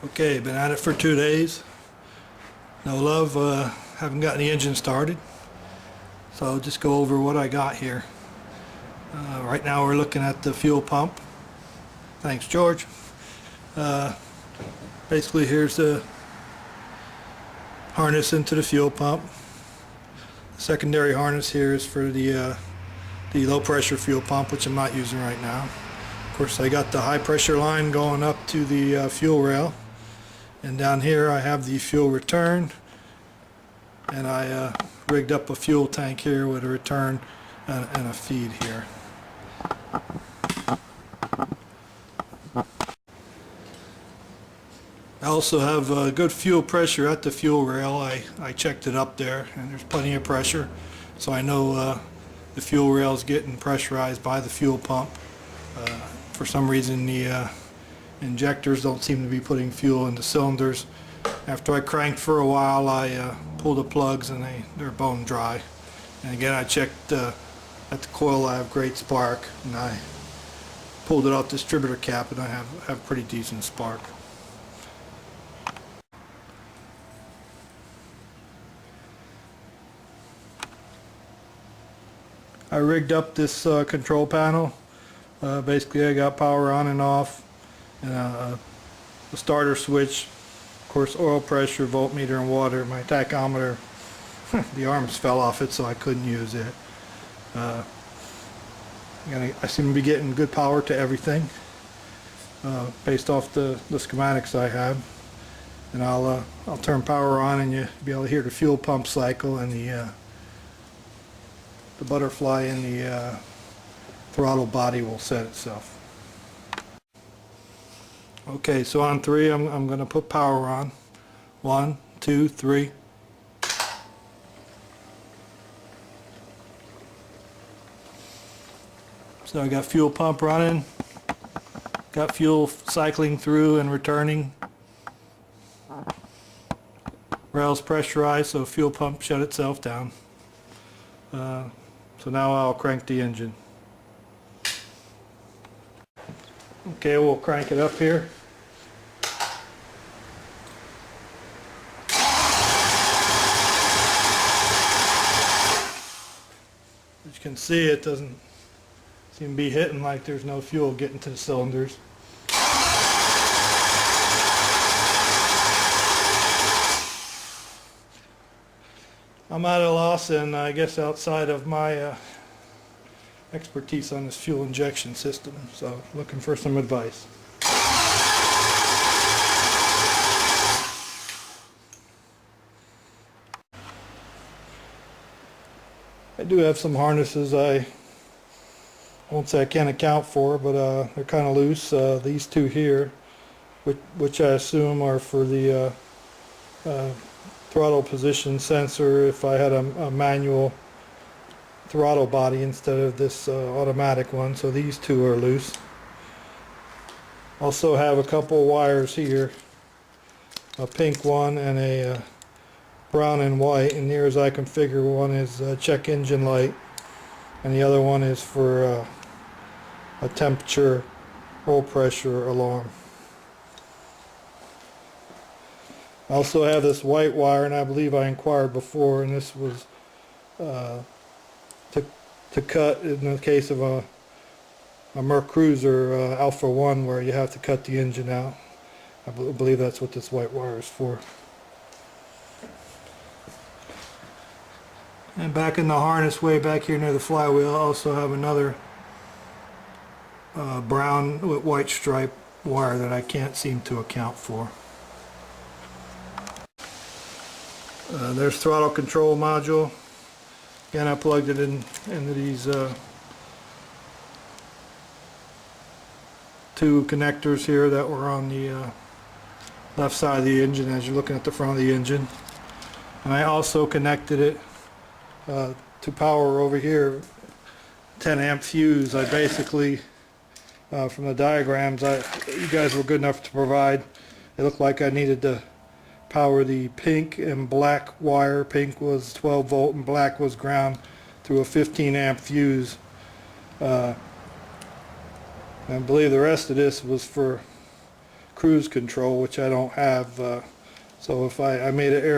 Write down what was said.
Okay, been at it for 2 days. No love, haven't gotten the engine started. So I'll just go over what I got here. Right now we're looking at the fuel pump. Thanks, George. Basically here's the harness into the fuel pump. The secondary harness here is for the low pressure fuel pump, which I'm not using right now. Of course, I got the high pressure line going up to the fuel rail. And down here I have the fuel return, and I rigged up a fuel tank here with a return and a feed here. I also have good fuel pressure at the fuel rail. I checked it up there, and there's plenty of pressure, so I know the fuel rail is getting pressurized by the fuel pump. For some reason the injectors don't seem to be putting fuel in the cylinders. After I cranked for a while, I pulled the plugs and they're bone dry. And again, I checked at the coil. I have great spark, and I pulled it off the distributor cap, and I have pretty decent spark. I rigged up this control panel. Basically I got power on and off, and a starter switch, of course oil pressure, voltmeter, and water. My tachometer, the arms fell off it, so I couldn't use it. I seem to be getting good power to everything based off the schematics I have. And I'll turn power on, and you'll be able to hear the fuel pump cycle, and the butterfly in the throttle body will set itself. Okay, so on 3 I'm going to put power on. 1, 2, 3. So I got fuel pump running, got fuel cycling through and returning. Rail's pressurized, so fuel pump shut itself down. So now I'll crank the engine. Okay, we'll crank it up here. As you can see, it doesn't seem to be hitting, like there's no fuel getting to the cylinders. I'm at a loss, and I guess outside of my expertise on this fuel injection system, so looking for some advice. I do have some harnesses I won't say I can't account for, but they're kind of loose. These two here, which I assume are for the throttle position sensor if I had a manual throttle body instead of this automatic one. So these two are loose. Also have a couple wires here, a pink one and a brown and white, and near as I can figure, one is check engine light and the other one is for a temperature, oil pressure alarm. I also have this white wire, and I believe I inquired before, and this was to cut in the case of a Merc Cruiser Alpha 1, where you have to cut the engine out. I believe that's what this white wire is for. And back in the harness, way back here near the flywheel, I also have another brown with white stripe wire that I can't seem to account for. There's throttle control module. Again, I plugged it into these two connectors here that were on the left side of the engine as you're looking at the front of the engine. And I also connected it to power over here, 10 amp fuse. I basically, from the diagrams you guys were good enough to provide, it looked like I needed to power the pink and black wire. Pink was 12 volt and black was ground through a 15 amp fuse. I believe the rest of this was for cruise control, which I don't have. So if I made an error